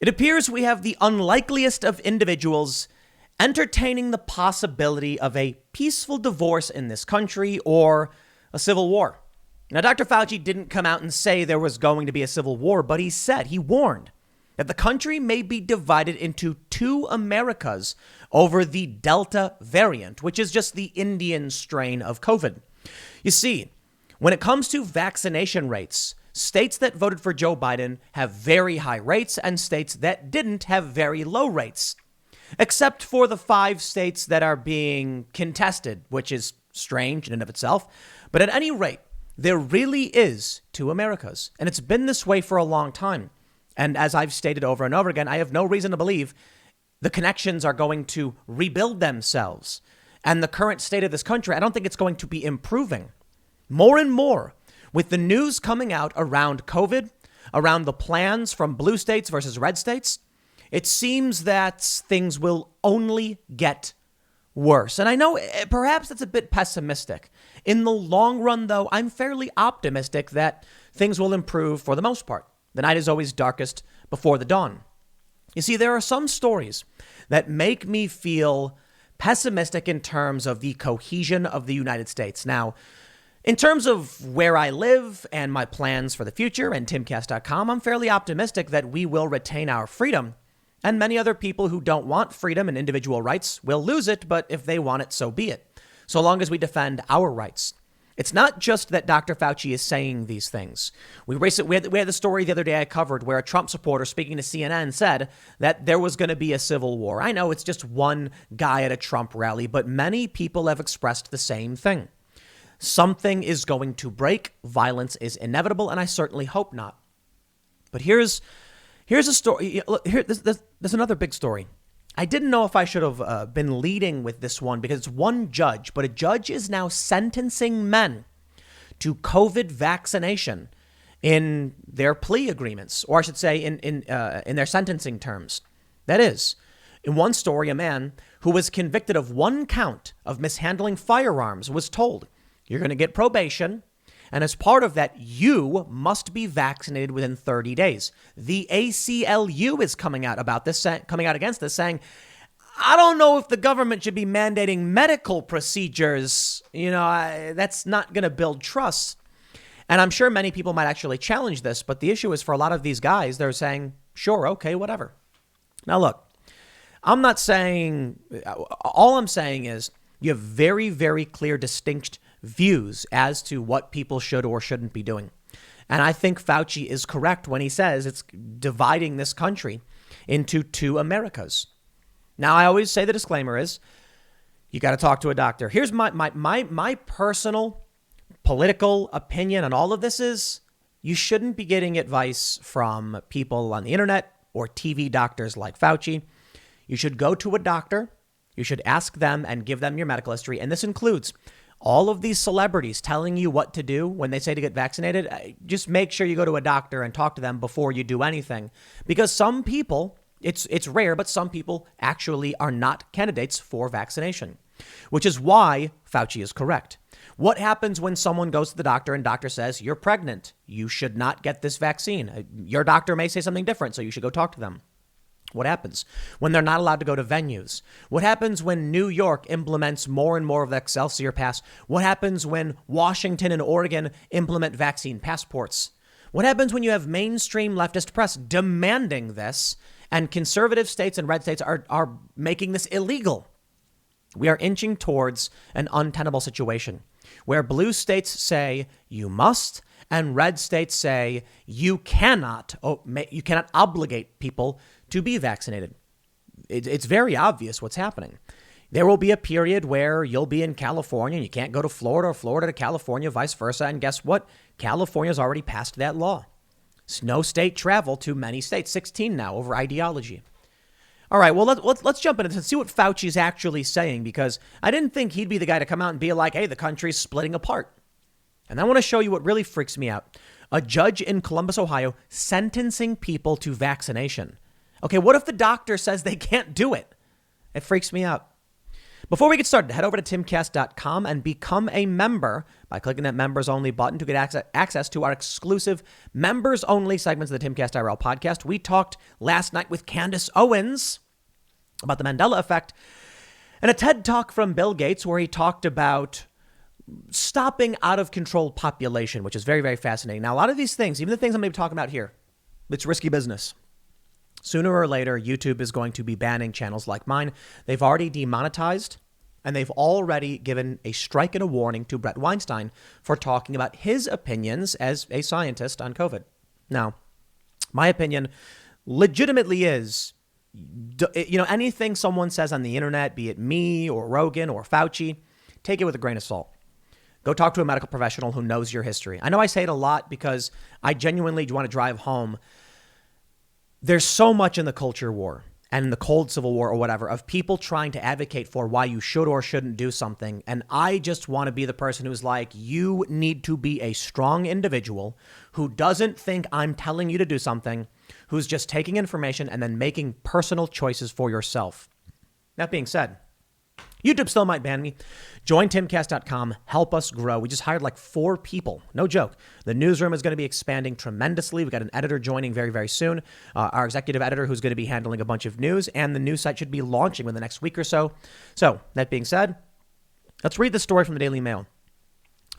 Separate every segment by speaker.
Speaker 1: It appears we have the unlikeliest of individuals entertaining the possibility of a peaceful divorce in this country or a civil war. Now, Dr. Fauci didn't come out and say there was going to be a civil war, but he warned that the country may be divided into two Americas over the Delta variant, which is just the Indian strain of COVID. You see, when it comes to vaccination rates, states that voted for Joe Biden have very high rates and states that didn't have very low rates, except for the 5 states that are being contested, which is strange in and of itself. But at any rate, there really is two Americas, and it's been this way for a long time. And as I've stated over and over again, I have no reason to believe the connections are going to rebuild themselves. And the current state of this country, I don't think it's going to be improving. More and more, with the news coming out around COVID, around the plans from blue states versus red states, it seems that things will only get worse. And I know perhaps that's a bit pessimistic. In the long run, though, I'm fairly optimistic that things will improve for the most part. The night is always darkest before the dawn. You see, there are some stories that make me feel pessimistic in terms of the cohesion of the United States. Now, in terms of where I live and my plans for the future and timcast.com, I'm fairly optimistic that we will retain our freedom. And many other people who don't want freedom and individual rights will lose it, but if they want it, so be it. So long as we defend our rights. It's not just that Dr. Fauci is saying these things. We had the story the other day I covered where a Trump supporter speaking to CNN said that there was going to be a civil war. I know it's just one guy at a Trump rally, but many people have expressed the same thing. Something is going to break. Violence is inevitable, and I certainly hope not. But here's a story. There's another big story. I didn't know if I should have been leading with this one because it's one judge, but a judge is now sentencing men to COVID vaccination in their plea agreements, or I should say in their sentencing terms. That is, in one story, a man who was convicted of 1 count of mishandling firearms was told, you're going to get probation. And as part of that, you must be vaccinated within 30 days. The ACLU is coming out against this, saying, I don't know if the government should be mandating medical procedures. That's not going to build trust. And I'm sure many people might actually challenge this. But the issue is for a lot of these guys, they're saying, sure, okay, whatever. Now, look, all I'm saying is you have very, very clear, distinct views as to what people should or shouldn't be doing. And I think Fauci is correct when he says it's dividing this country into two Americas. Now, I always say the disclaimer is you got to talk to a doctor. Here's my personal political opinion on all of this is you shouldn't be getting advice from people on the internet or TV doctors like Fauci. You should go to a doctor. You should ask them and give them your medical history. And this includes all of these celebrities telling you what to do when they say to get vaccinated. Just make sure you go to a doctor and talk to them before you do anything, because some people, it's rare, but some people actually are not candidates for vaccination, which is why Fauci is correct. What happens when someone goes to the doctor and doctor says, you're pregnant, you should not get this vaccine? Your doctor may say something different, so you should go talk to them. What happens when they're not allowed to go to venues? What happens when New York implements more and more of the Excelsior Pass? What happens when Washington and Oregon implement vaccine passports? What happens when you have mainstream leftist press demanding this and conservative states and red states are making this illegal? We are inching towards an untenable situation where blue states say you must and red states say you cannot obligate people to be vaccinated. It's very obvious what's happening. There will be a period where you'll be in California and you can't go to Florida or Florida to California, vice versa. And guess what? California's already passed that law. It's no state travel to many states, 16 now, over ideology. All right, well, let's jump into this and see what Fauci's actually saying, because I didn't think he'd be the guy to come out and be like, hey, the country's splitting apart. And I want to show you what really freaks me out. A judge in Columbus, Ohio, sentencing people to vaccination. Okay, what if the doctor says they can't do it? It freaks me out. Before we get started, head over to timcast.com and become a member by clicking that members only button to get access to our exclusive members only segments of the Timcast IRL podcast. We talked last night with Candace Owens about the Mandela effect and a TED talk from Bill Gates where he talked about stopping out of control population, which is very, very fascinating. Now, a lot of these things, even the things I'm going to be talking about here, it's risky business. Sooner or later, YouTube is going to be banning channels like mine. They've already demonetized, and they've already given a strike and a warning to Brett Weinstein for talking about his opinions as a scientist on COVID. Now, my opinion legitimately is, anything someone says on the internet, be it me or Rogan or Fauci, take it with a grain of salt. Go talk to a medical professional who knows your history. I know I say it a lot because I genuinely want to drive home. There's so much in the culture war and in the cold civil war or whatever of people trying to advocate for why you should or shouldn't do something. And I just want to be the person who's like, you need to be a strong individual who doesn't think I'm telling you to do something, who's just taking information and then making personal choices for yourself. That being said, YouTube still might ban me. Join timcast.com. Help us grow. We just hired like 4 people. No joke. The newsroom is going to be expanding tremendously. We've got an editor joining very, very soon. Our executive editor who's going to be handling a bunch of news. And the news site should be launching within the next week or so. So that being said, let's read the story from the Daily Mail.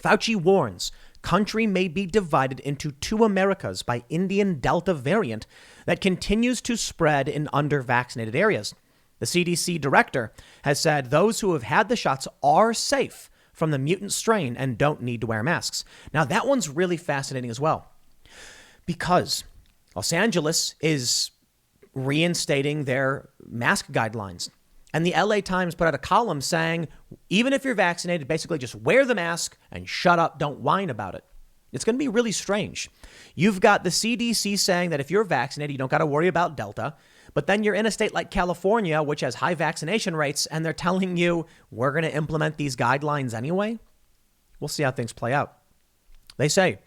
Speaker 1: Fauci warns country may be divided into 2 Americas by Indian Delta variant that continues to spread in under-vaccinated areas. The CDC director has said those who have had the shots are safe from the mutant strain and don't need to wear masks. Now, that one's really fascinating as well, because Los Angeles is reinstating their mask guidelines. And the LA Times put out a column saying, even if you're vaccinated, basically just wear the mask and shut up. Don't whine about it. It's going to be really strange. You've got the CDC saying that if you're vaccinated, you don't got to worry about Delta. But then you're in a state like California, which has high vaccination rates, and they're telling you we're going to implement these guidelines anyway. We'll see how things play out. They say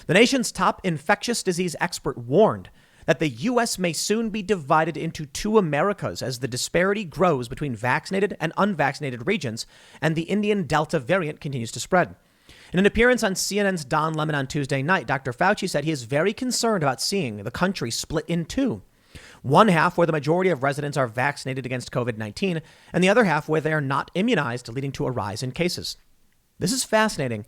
Speaker 1: the nation's top infectious disease expert warned that the U.S. may soon be divided into 2 Americas as the disparity grows between vaccinated and unvaccinated regions, and the Indian Delta variant continues to spread. In an appearance on CNN's Don Lemon on Tuesday night, Dr. Fauci said he is very concerned about seeing the country split in 2. One half where the majority of residents are vaccinated against COVID-19, and the other half where they are not immunized, leading to a rise in cases. This is fascinating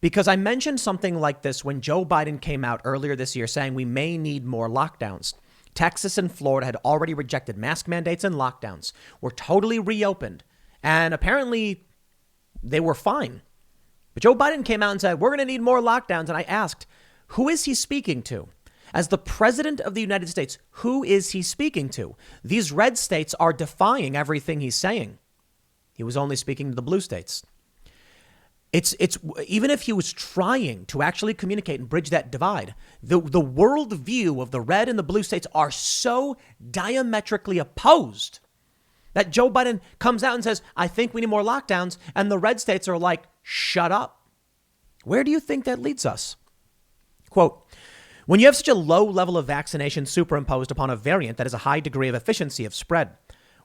Speaker 1: because I mentioned something like this when Joe Biden came out earlier this year saying we may need more lockdowns. Texas and Florida had already rejected mask mandates and lockdowns, were totally reopened, and apparently they were fine. But Joe Biden came out and said, we're going to need more lockdowns. And I asked, who is he speaking to? As the president of the United States, who is he speaking to? These red states are defying everything he's saying. He was only speaking to the blue states. It's even if he was trying to actually communicate and bridge that divide, the world view of the red and the blue states are so diametrically opposed that Joe Biden comes out and says, I think we need more lockdowns. And the red states are like, shut up. Where do you think that leads us? Quote, when you have such a low level of vaccination superimposed upon a variant that has a high degree of efficiency of spread,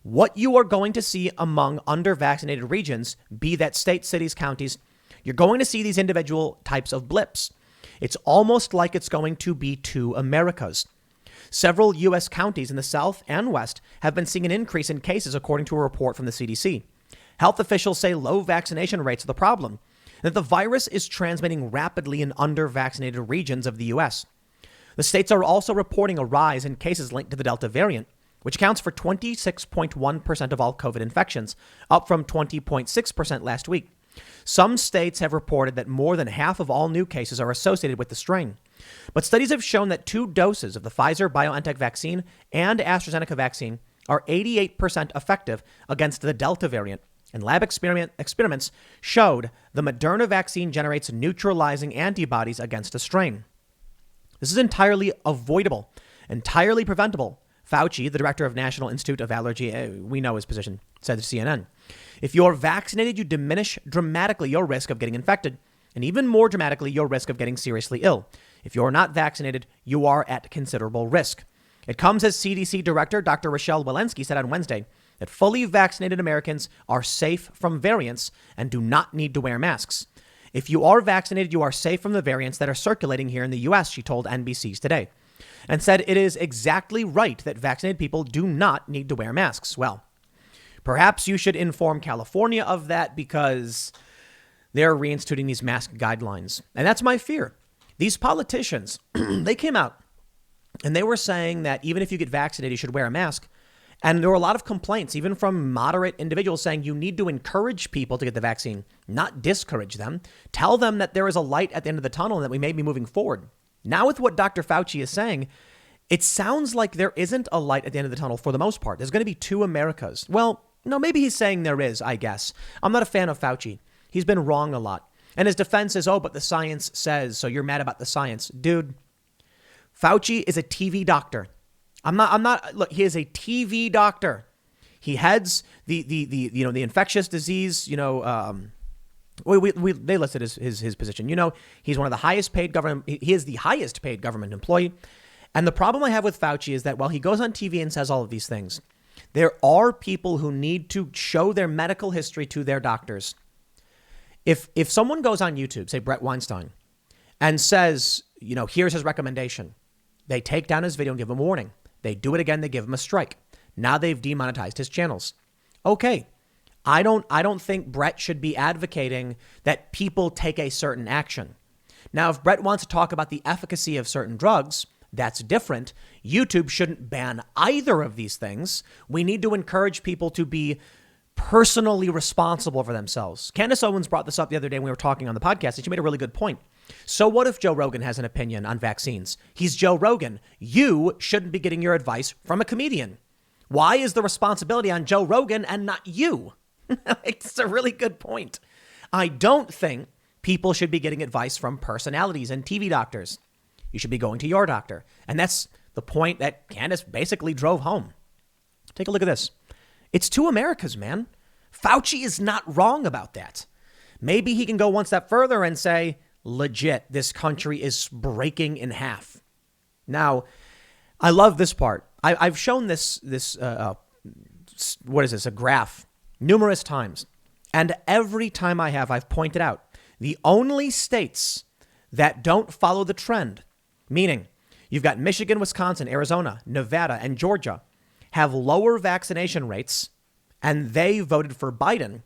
Speaker 1: what you are going to see among under-vaccinated regions, be that states, cities, counties, you're going to see these individual types of blips. It's almost like it's going to be 2 Americas. Several U.S. counties in the South and West have been seeing an increase in cases, according to a report from the CDC. Health officials say low vaccination rates are the problem, and that the virus is transmitting rapidly in under-vaccinated regions of the U.S. The states are also reporting a rise in cases linked to the Delta variant, which accounts for 26.1% of all COVID infections, up from 20.6% last week. Some states have reported that more than half of all new cases are associated with the strain. But studies have shown that 2 doses of the Pfizer-BioNTech vaccine and AstraZeneca vaccine are 88% effective against the Delta variant. And lab experiments showed the Moderna vaccine generates neutralizing antibodies against a strain. This is entirely avoidable, entirely preventable. Fauci, the director of National Institute of Allergy, we know his position, said to CNN. If you're vaccinated, you diminish dramatically your risk of getting infected, and even more dramatically, your risk of getting seriously ill. If you're not vaccinated, you are at considerable risk. It comes as CDC Director Dr. Rochelle Walensky said on Wednesday that fully vaccinated Americans are safe from variants and do not need to wear masks. If you are vaccinated, you are safe from the variants that are circulating here in the U.S., she told NBC Today, and said it is exactly right that vaccinated people do not need to wear masks. Well, perhaps you should inform California of that because they're reinstituting these mask guidelines. And that's my fear. These politicians, they came out and they were saying that even if you get vaccinated, you should wear a mask. And there were a lot of complaints, even from moderate individuals, saying you need to encourage people to get the vaccine, not discourage them. Tell them that there is a light at the end of the tunnel and that we may be moving forward. Now, with what Dr. Fauci is saying, it sounds like there isn't a light at the end of the tunnel for the most part. There's going to be two Americas. Well, no, maybe he's saying there is, I guess. I'm not a fan of Fauci. He's been wrong a lot. And his defense is, oh, but the science says, so you're mad about the science. Dude, Fauci is a TV doctor. Look, he is a TV doctor. He heads the infectious disease, they listed his position. He's one of the highest paid government. He is the highest paid government employee. And the problem I have with Fauci is that while he goes on TV and says all of these things, there are people who need to show their medical history to their doctors. If someone goes on YouTube, say Brett Weinstein, and says, here's his recommendation, they take down his video and give him a warning. They do it again, they give him a strike. Now they've demonetized his channels. Okay. I don't think Brett should be advocating that people take a certain action. Now, if Brett wants to talk about the efficacy of certain drugs, that's different. YouTube shouldn't ban either of these things. We need to encourage people to be personally responsible for themselves. Candace Owens brought this up the other day when we were talking on the podcast, and she made a really good point. So what if Joe Rogan has an opinion on vaccines? He's Joe Rogan. You shouldn't be getting your advice from a comedian. Why is the responsibility on Joe Rogan and not you? It's a really good point. I don't think people should be getting advice from personalities and TV doctors. You should be going to your doctor. And that's the point that Candace basically drove home. Take a look at this. It's two Americas, man. Fauci is not wrong about that. Maybe he can go one step further and say, legit, this country is breaking in half. Now, I love this part. I've shown this what is this, a graph, numerous times. And every time I've pointed out the only states that don't follow the trend, meaning you've got Michigan, Wisconsin, Arizona, Nevada, and Georgia, have lower vaccination rates, and they voted for Biden,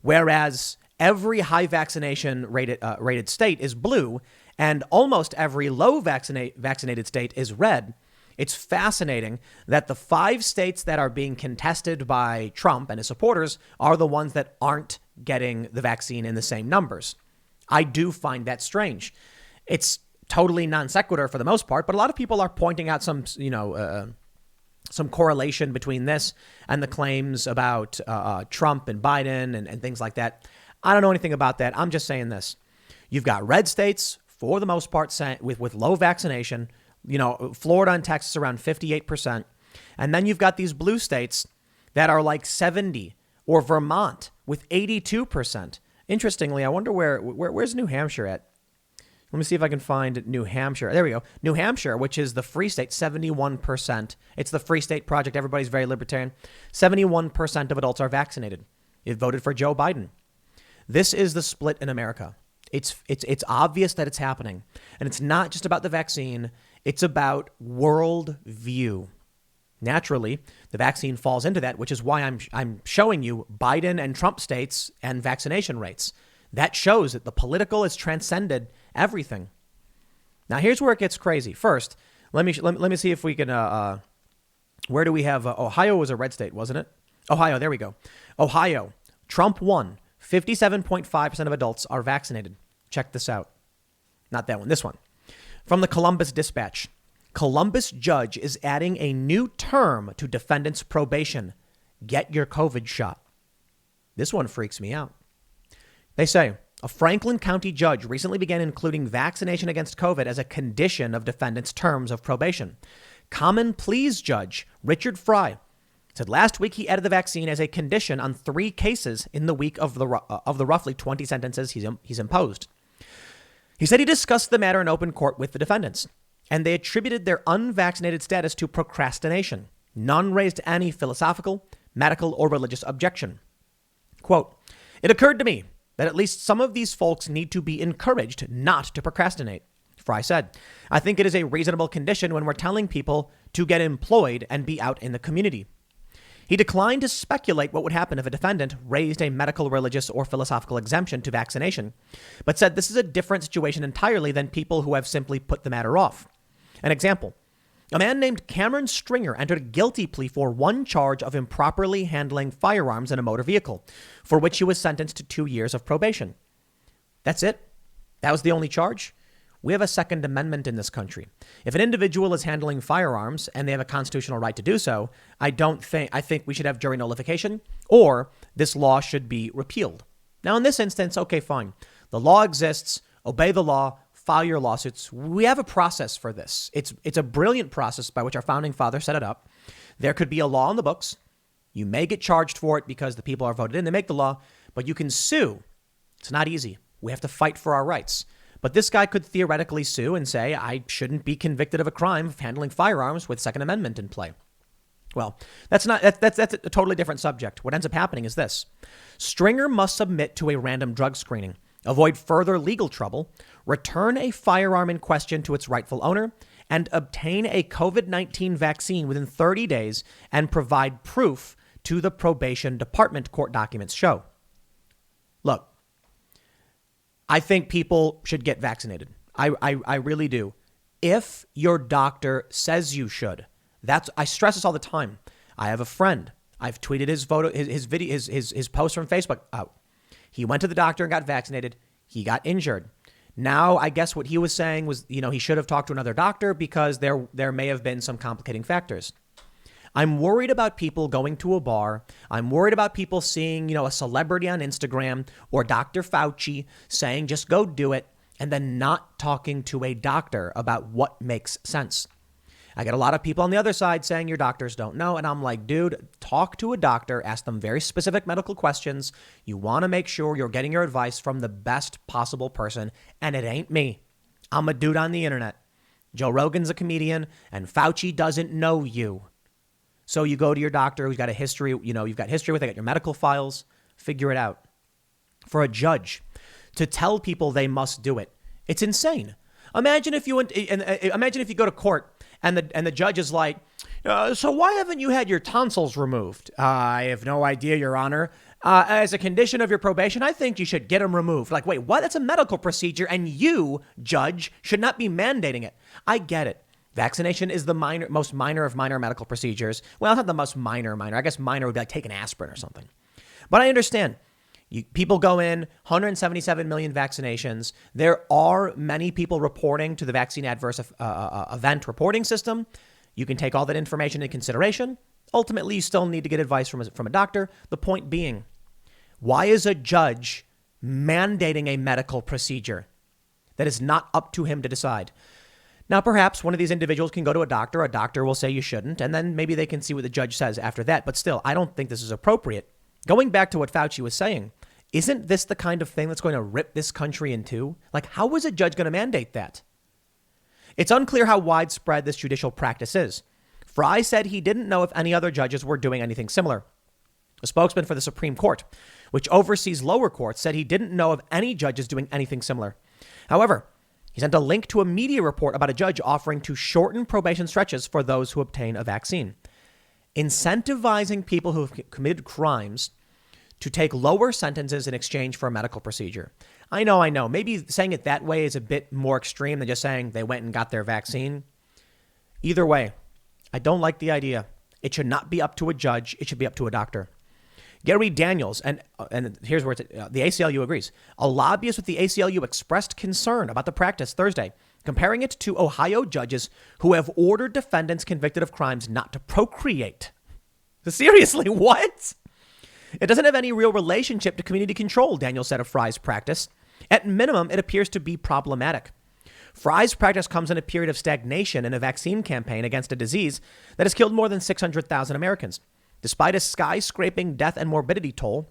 Speaker 1: whereas every high vaccination rated state is blue, and almost every low vaccinated state is red. It's fascinating that the 5 states that are being contested by Trump and his supporters are the ones that aren't getting the vaccine in the same numbers. I do find that strange. It's totally non sequitur for the most part, but a lot of people are pointing out some correlation between this and the claims about Trump and Biden and things like that. I don't know anything about that. I'm just saying this. You've got red states, for the most part, with low vaccination. Florida and Texas around 58%. And then you've got these blue states that are like 70, or Vermont with 82%. Interestingly, I wonder where's New Hampshire at? Let me see if I can find New Hampshire. There we go. New Hampshire, which is the free state, 71%. It's the Free State Project. Everybody's very libertarian. 71% of adults are vaccinated. It voted for Joe Biden. This is the split in America. It's obvious that it's happening. And it's not just about the vaccine. It's about world view. Naturally, the vaccine falls into that, which is why I'm showing you Biden and Trump states and vaccination rates. That shows that the political has transcended everything. Now, here's where it gets crazy. First, let me see if we can. Where do we have? Ohio was a red state, wasn't it? Ohio. There we go. Ohio. Trump won. 57.5% of adults are vaccinated. Check this out. Not that one. This one. From the Columbus Dispatch. Columbus judge is adding a new term to defendant's probation. Get your COVID shot. This one freaks me out. They say a Franklin County judge recently began including vaccination against COVID as a condition of defendant's terms of probation. Common Pleas Judge Richard Fry said last week he added the vaccine as a condition on 3 cases in the week of the roughly 20 sentences he's imposed. He said he discussed the matter in open court with the defendants, and they attributed their unvaccinated status to procrastination. None raised any philosophical, medical or religious objection. Quote, "It occurred to me that at least some of these folks need to be encouraged not to procrastinate." Fry said, "I think it is a reasonable condition when we're telling people to get employed and be out in the community." He declined to speculate what would happen if a defendant raised a medical, religious, or philosophical exemption to vaccination, but said this is a different situation entirely than people who have simply put the matter off. An example, a man named Cameron Stringer entered a guilty plea for one charge of improperly handling firearms in a motor vehicle, for which he was sentenced to 2 years of probation. That's it. That was the only charge. We have a Second Amendment in this country. If an individual is handling firearms and they have a constitutional right to do so, I think we should have jury nullification or this law should be repealed. Now, in this instance, okay, fine. The law exists. Obey the law. File your lawsuits. We have a process for this. It's a brilliant process by which our founding fathers set it up. There could be a law on the books. You may get charged for it because the people are voted in. They make the law, but you can sue. It's not easy. We have to fight for our rights. But this guy could theoretically sue and say, I shouldn't be convicted of a crime of handling firearms with Second Amendment in play. Well, that's a totally different subject. What ends up happening is this. Stringer must submit to a random drug screening, avoid further legal trouble, return a firearm in question to its rightful owner, and obtain a COVID-19 vaccine within 30 days and provide proof to the probation department, court documents show. Look, I think people should get vaccinated. I really do. If your doctor says you should, I stress this all the time. I have a friend. I've tweeted his post from Facebook out. He went to the doctor and got vaccinated. He got injured. Now, I guess what he was saying was, he should have talked to another doctor because there may have been some complicating factors. I'm worried about people going to a bar. I'm worried about people seeing, a celebrity on Instagram or Dr. Fauci saying, just go do it, and then not talking to a doctor about what makes sense. I get a lot of people on the other side saying your doctors don't know. And I'm like, dude, talk to a doctor, ask them very specific medical questions. You want to make sure you're getting your advice from the best possible person. And it ain't me. I'm a dude on the internet. Joe Rogan's a comedian and Fauci doesn't know you. So you go to your doctor who's got a history, you've got history with, they got your medical files, figure it out. For a judge to tell people they must do it, it's insane. Imagine if you go to court and the judge is like, so why haven't you had your tonsils removed? I have no idea, Your Honor. As a condition of your probation, I think you should get them removed. Like, wait, what? That's a medical procedure and you, judge, should not be mandating it. I get it. Vaccination is the most minor of minor medical procedures. Well, not the most minor. I guess minor would be like taking aspirin or something. But I understand. People go in, 177 million vaccinations. There are many people reporting to the vaccine adverse event reporting system. You can take all that information into consideration. Ultimately, you still need to get advice from a doctor. The point being, why is a judge mandating a medical procedure that is not up to him to decide? Now, perhaps one of these individuals can go to a doctor. A doctor will say you shouldn't, and then maybe they can see what the judge says after that. But still, I don't think this is appropriate. Going back to what Fauci was saying, isn't this the kind of thing that's going to rip this country in two? Like, how is a judge going to mandate that? It's unclear how widespread this judicial practice is. Fry said he didn't know if any other judges were doing anything similar. A spokesman for the Supreme Court, which oversees lower courts, said he didn't know of any judges doing anything similar. However, he sent a link to a media report about a judge offering to shorten probation stretches for those who obtain a vaccine, incentivizing people who have committed crimes to take lower sentences in exchange for a medical procedure. I know. Maybe saying it that way is a bit more extreme than just saying they went and got their vaccine. Either way, I don't like the idea. It should not be up to a judge. It should be up to a doctor. Gary Daniels, and here's where the ACLU agrees. A lobbyist with the ACLU expressed concern about the practice Thursday, comparing it to Ohio judges who have ordered defendants convicted of crimes not to procreate. Seriously, what? It doesn't have any real relationship to community control, Daniels said of Fry's practice. At minimum, it appears to be problematic. Fry's practice comes in a period of stagnation in a vaccine campaign against a disease that has killed more than 600,000 Americans. Despite a skyscraping death and morbidity toll,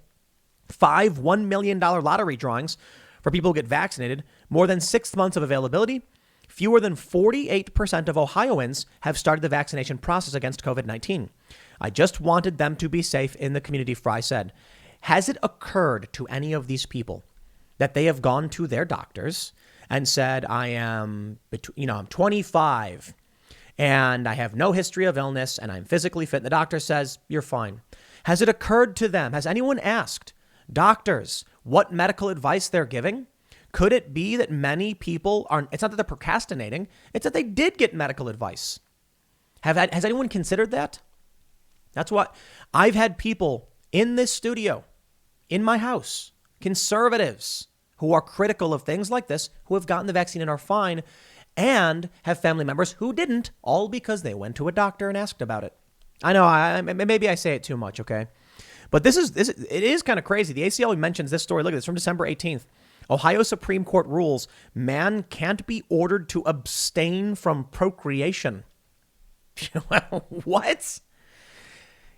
Speaker 1: 5 $1 million lottery drawings for people who get vaccinated, more than 6 months of availability, fewer than 48% of Ohioans have started the vaccination process against COVID-19. I just wanted them to be safe in the community, Fry said. Has it occurred to any of these people that they have gone to their doctors and said, I'm 25 and I have no history of illness and I'm physically fit? The doctor says, you're fine. Has it occurred to them? Has anyone asked doctors what medical advice they're giving? Could it be that many people it's not that they're procrastinating, it's that they did get medical advice? Has anyone considered that? That's what I've had people in this studio, in my house, conservatives who are critical of things like this, who have gotten the vaccine and are fine, and have family members who didn't, all because they went to a doctor and asked about it. I know, maybe I say it too much, okay? But it is kind of crazy. The ACLU mentions this story. Look at this from December 18th. Ohio Supreme Court rules man can't be ordered to abstain from procreation. What?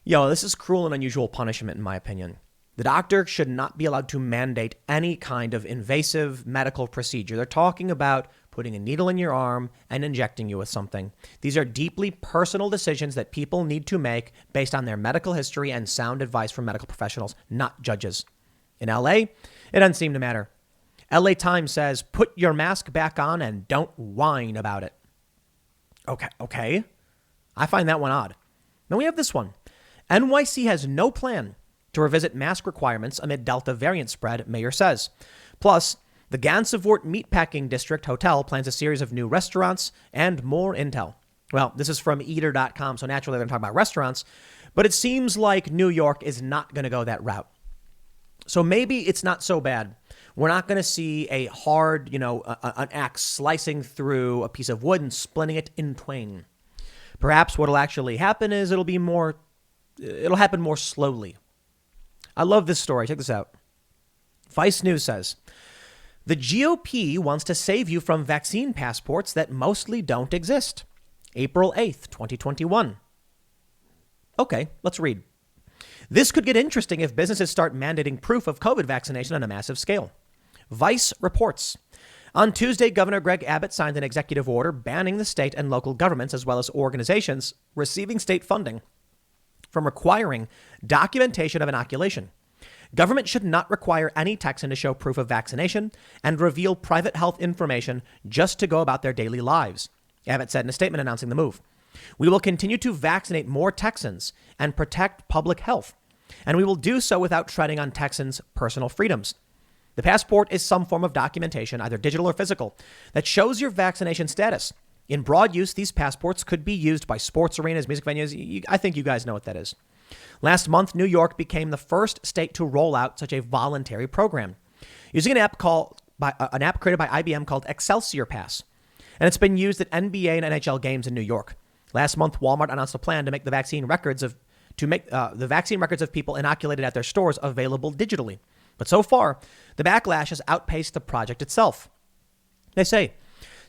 Speaker 1: Yo, this is cruel and unusual punishment, in my opinion. The doctor should not be allowed to mandate any kind of invasive medical procedure. They're talking about putting a needle in your arm and injecting you with something. These are deeply personal decisions that people need to make based on their medical history and sound advice from medical professionals, not judges. In LA, it doesn't seem to matter. LA Times says, put your mask back on and don't whine about it. Okay. I find that one odd. Then we have this one. NYC has no plan to revisit mask requirements amid Delta variant spread, mayor says. Plus, the Gansevoort Meatpacking District Hotel plans a series of new restaurants and more intel. Well, this is from eater.com, so naturally they're going to talk about restaurants, but it seems like New York is not going to go that route. So maybe it's not so bad. We're not going to see a hard, an axe slicing through a piece of wood and splitting it in twain. Perhaps what'll actually happen is it'll happen more slowly. I love this story. Check this out. Vice News says, the GOP wants to save you from vaccine passports that mostly don't exist. April 8th, 2021. Okay, let's read. This could get interesting if businesses start mandating proof of COVID vaccination on a massive scale. Vice reports. On Tuesday, Governor Greg Abbott signed an executive order banning the state and local governments, as well as organizations receiving state funding, from requiring documentation of inoculation. Government should not require any Texan to show proof of vaccination and reveal private health information just to go about their daily lives, Abbott said in a statement announcing the move. We will continue to vaccinate more Texans and protect public health, and we will do so without treading on Texans' personal freedoms. The passport is some form of documentation, either digital or physical, that shows your vaccination status. In broad use, these passports could be used by sports arenas, music venues. I think you guys know what that is. Last month, New York became the first state to roll out such a voluntary program, using an app created by IBM called Excelsior Pass, and it's been used at NBA and NHL games in New York. Last month, Walmart announced a plan to make the vaccine records of people inoculated at their stores available digitally. But so far, the backlash has outpaced the project itself. They say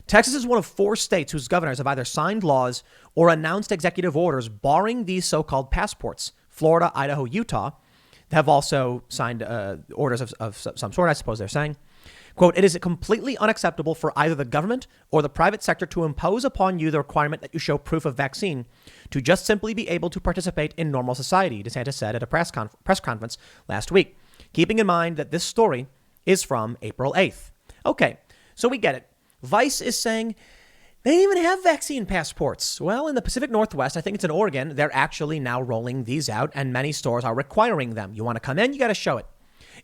Speaker 1: Texas is one of 4 states whose governors have either signed laws or announced executive orders barring these so-called passports. Florida, Idaho, Utah have also signed orders of some sort, I suppose they're saying. Quote, it is completely unacceptable for either the government or the private sector to impose upon you the requirement that you show proof of vaccine to just simply be able to participate in normal society, DeSantis said at a press conference last week, keeping in mind that this story is from April 8th. Okay, so we get it. Vice is saying they didn't even have vaccine passports. Well, in the Pacific Northwest, I think it's in Oregon, they're actually now rolling these out, and many stores are requiring them. You want to come in, you got to show it.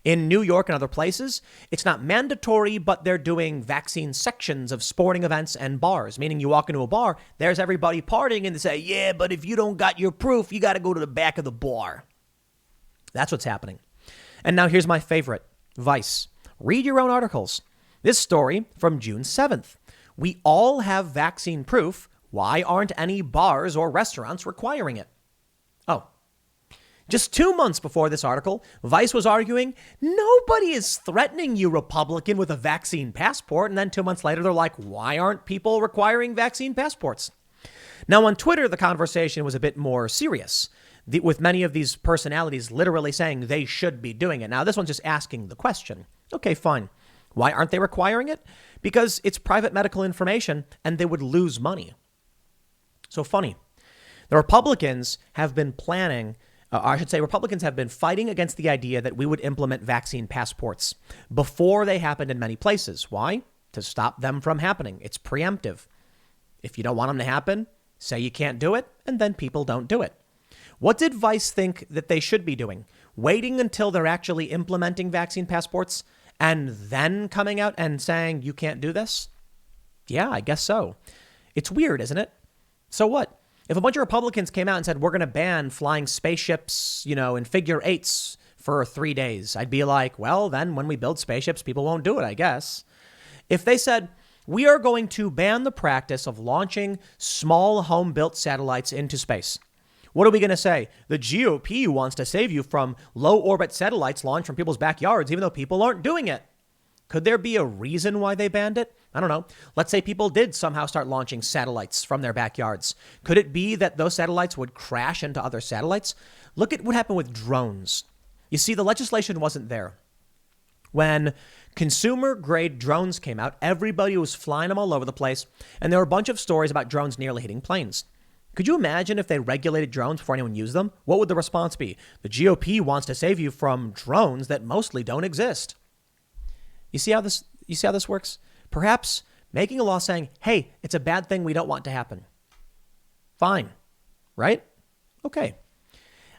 Speaker 1: In New York and other places, it's not mandatory, but they're doing vaccine sections of sporting events and bars, meaning you walk into a bar, there's everybody partying, and they say, yeah, but if you don't got your proof, you got to go to the back of the bar. That's what's happening. And now here's my favorite, Vice. Read your own articles. This story from June 7th. We all have vaccine proof. Why aren't any bars or restaurants requiring it? Oh, just 2 months before this article, Vice was arguing, nobody is threatening you, Republican, with a vaccine passport. And then 2 months later, they're like, why aren't people requiring vaccine passports? Now, on Twitter, the conversation was a bit more serious, with many of these personalities literally saying they should be doing it. Now, this one's just asking the question. Okay, fine. Why aren't they requiring it? Because it's private medical information and they would lose money. So funny. The Republicans have been planning, Republicans have been fighting against the idea that we would implement vaccine passports before they happened in many places. Why? To stop them from happening. It's preemptive. If you don't want them to happen, say you can't do it, and then people don't do it. What did Vice think that they should be doing? Waiting until they're actually implementing vaccine passports and then coming out and saying you can't do this? Yeah, I guess so. It's weird, isn't it? So what? If a bunch of Republicans came out and said, we're going to ban flying spaceships, in figure eights for 3 days, I'd be like, well, then when we build spaceships, people won't do it, I guess. If they said, we are going to ban the practice of launching small home-built satellites into space. What are we going to say? The GOP wants to save you from low-orbit satellites launched from people's backyards, even though people aren't doing it. Could there be a reason why they banned it? I don't know. Let's say people did somehow start launching satellites from their backyards. Could it be that those satellites would crash into other satellites? Look at what happened with drones. You see, the legislation wasn't there. When consumer-grade drones came out, everybody was flying them all over the place, and there were a bunch of stories about drones nearly hitting planes. Could you imagine if they regulated drones before anyone used them? What would the response be? The GOP wants to save you from drones that mostly don't exist. You see how this works? Perhaps making a law saying, hey, it's a bad thing we don't want to happen. Fine. Right? Okay.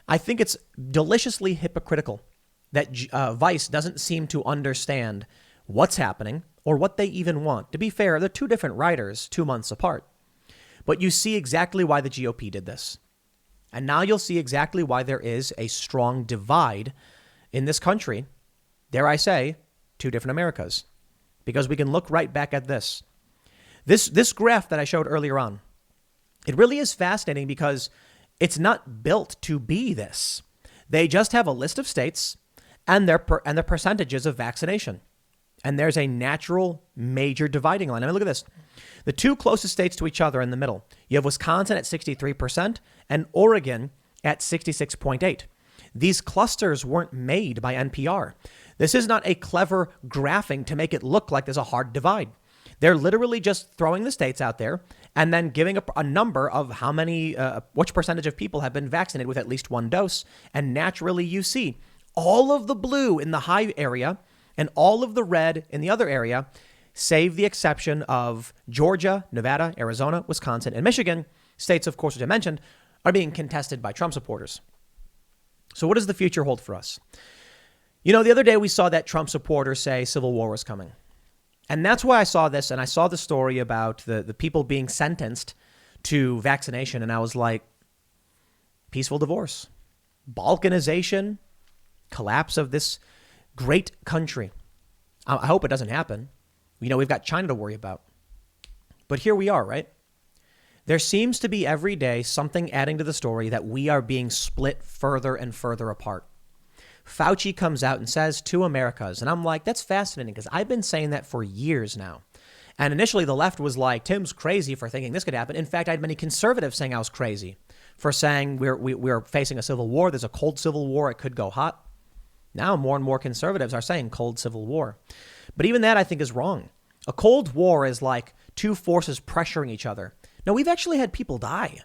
Speaker 1: I think it's deliciously hypocritical that Vice doesn't seem to understand what's happening or what they even want. To be fair, they're two different writers, 2 months apart. But you see exactly why the GOP did this. And now you'll see exactly why there is a strong divide in this country. Dare I say, two different Americas. Because we can look right back at this. This graph that I showed earlier on, it really is fascinating because it's not built to be this. They just have a list of states and their percentages of vaccination. And there's a natural major dividing line. I mean, look at this. The two closest states to each other in the middle. You have Wisconsin at 63% and Oregon at 66.8%. These clusters weren't made by NPR. This is not a clever graphing to make it look like there's a hard divide. They're literally just throwing the states out there and then giving a number of how many, which percentage of people have been vaccinated with at least one dose. And naturally, you see all of the blue in the high area and all of the red in the other area, save the exception of Georgia, Nevada, Arizona, Wisconsin, and Michigan. States, of course, which I mentioned, are being contested by Trump supporters. So what does the future hold for us? The other day we saw that Trump supporters say civil war was coming. And that's why I saw this. And I saw the story about the people being sentenced to vaccination. And I was like, peaceful divorce, balkanization, collapse of this great country. I hope it doesn't happen. We've got China to worry about. But here we are, right? There seems to be every day something adding to the story that we are being split further and further apart. Fauci comes out and says two Americas. And I'm like, that's fascinating because I've been saying that for years now. And initially the left was like, Tim's crazy for thinking this could happen. In fact, I had many conservatives saying I was crazy for saying we're facing a civil war. There's a cold civil war. It could go hot. Now more and more conservatives are saying cold civil war. But even that I think is wrong. A cold war is like two forces pressuring each other. No, we've actually had people die.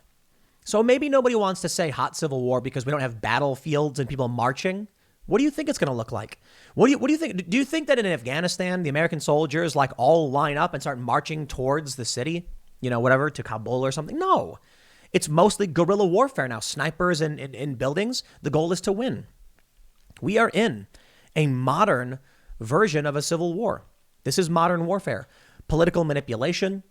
Speaker 1: So maybe nobody wants to say hot civil war because we don't have battlefields and people marching. What do you think it's going to look like? What do you think? Do you think that in Afghanistan, the American soldiers like all line up and start marching towards the city, to Kabul or something? No, it's mostly guerrilla warfare now. Snipers in buildings. The goal is to win. We are in a modern version of a civil war. This is modern warfare, political manipulation.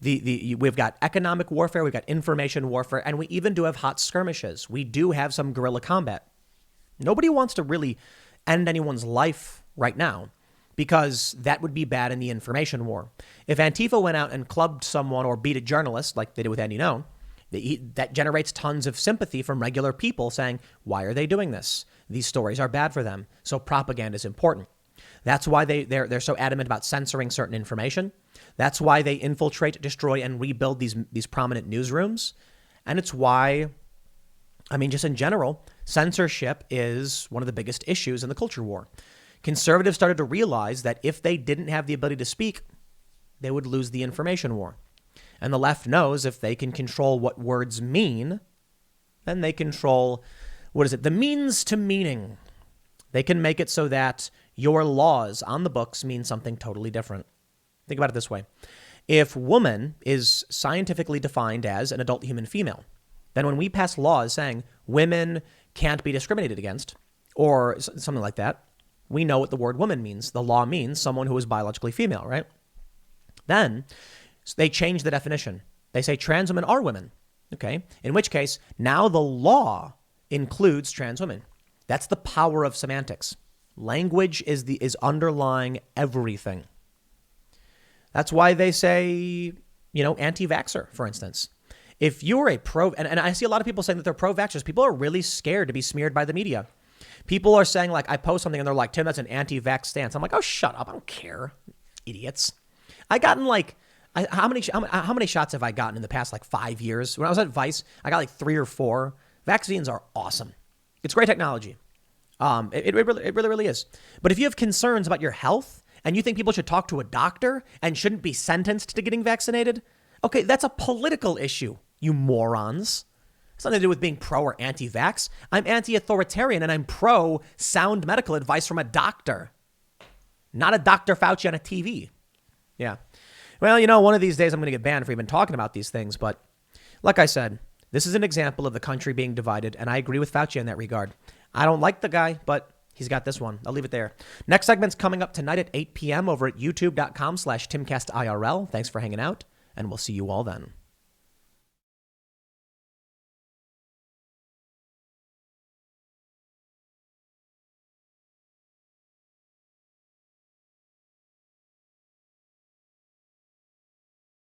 Speaker 1: We've got economic warfare. We've got information warfare. And we even do have hot skirmishes. We do have some guerrilla combat. Nobody wants to really end anyone's life right now because that would be bad in the information war. If Antifa went out and clubbed someone or beat a journalist like they did with Andy Known, that generates tons of sympathy from regular people saying, why are they doing this? These stories are bad for them. So propaganda is important. That's why they're so adamant about censoring certain information. That's why they infiltrate, destroy, and rebuild these prominent newsrooms. And it's why, just in general, censorship is one of the biggest issues in the culture war. Conservatives started to realize that if they didn't have the ability to speak, they would lose the information war. And the left knows if they can control what words mean, then they control, the means to meaning. They can make it so that your laws on the books mean something totally different. Think about it this way. If woman is scientifically defined as an adult human female, then when we pass laws saying women can't be discriminated against or something like that, we know what the word woman means. The law means someone who is biologically female, right? Then they change the definition. They say trans women are women, okay? In which case, now the law includes trans women. That's the power of semantics. Language is underlying everything. That's why they say, anti-vaxxer, for instance. If you're a pro, and I see a lot of people saying that they're pro-vaxxers, people are really scared to be smeared by the media. People are saying, like, I post something and they're like, Tim, that's an anti-vax stance. I'm like, oh, shut up. I don't care. Idiots. How many shots have I gotten in the past, 5 years? When I was at Vice, I got 3 or 4. Vaccines are awesome. It's great technology. It really is. But if you have concerns about your health and you think people should talk to a doctor and shouldn't be sentenced to getting vaccinated, okay, that's a political issue, you morons. It's nothing to do with being pro or anti-vax. I'm anti-authoritarian and I'm pro sound medical advice from a doctor, not a Dr. Fauci on a TV. Yeah. Well, one of these days I'm going to get banned for even talking about these things. But like I said, this is an example of the country being divided. And I agree with Fauci in that regard. I don't like the guy, but he's got this one. I'll leave it there. Next segment's coming up tonight at 8 p.m. over at youtube.com/TimcastIRL. Thanks for hanging out, and we'll see you all then.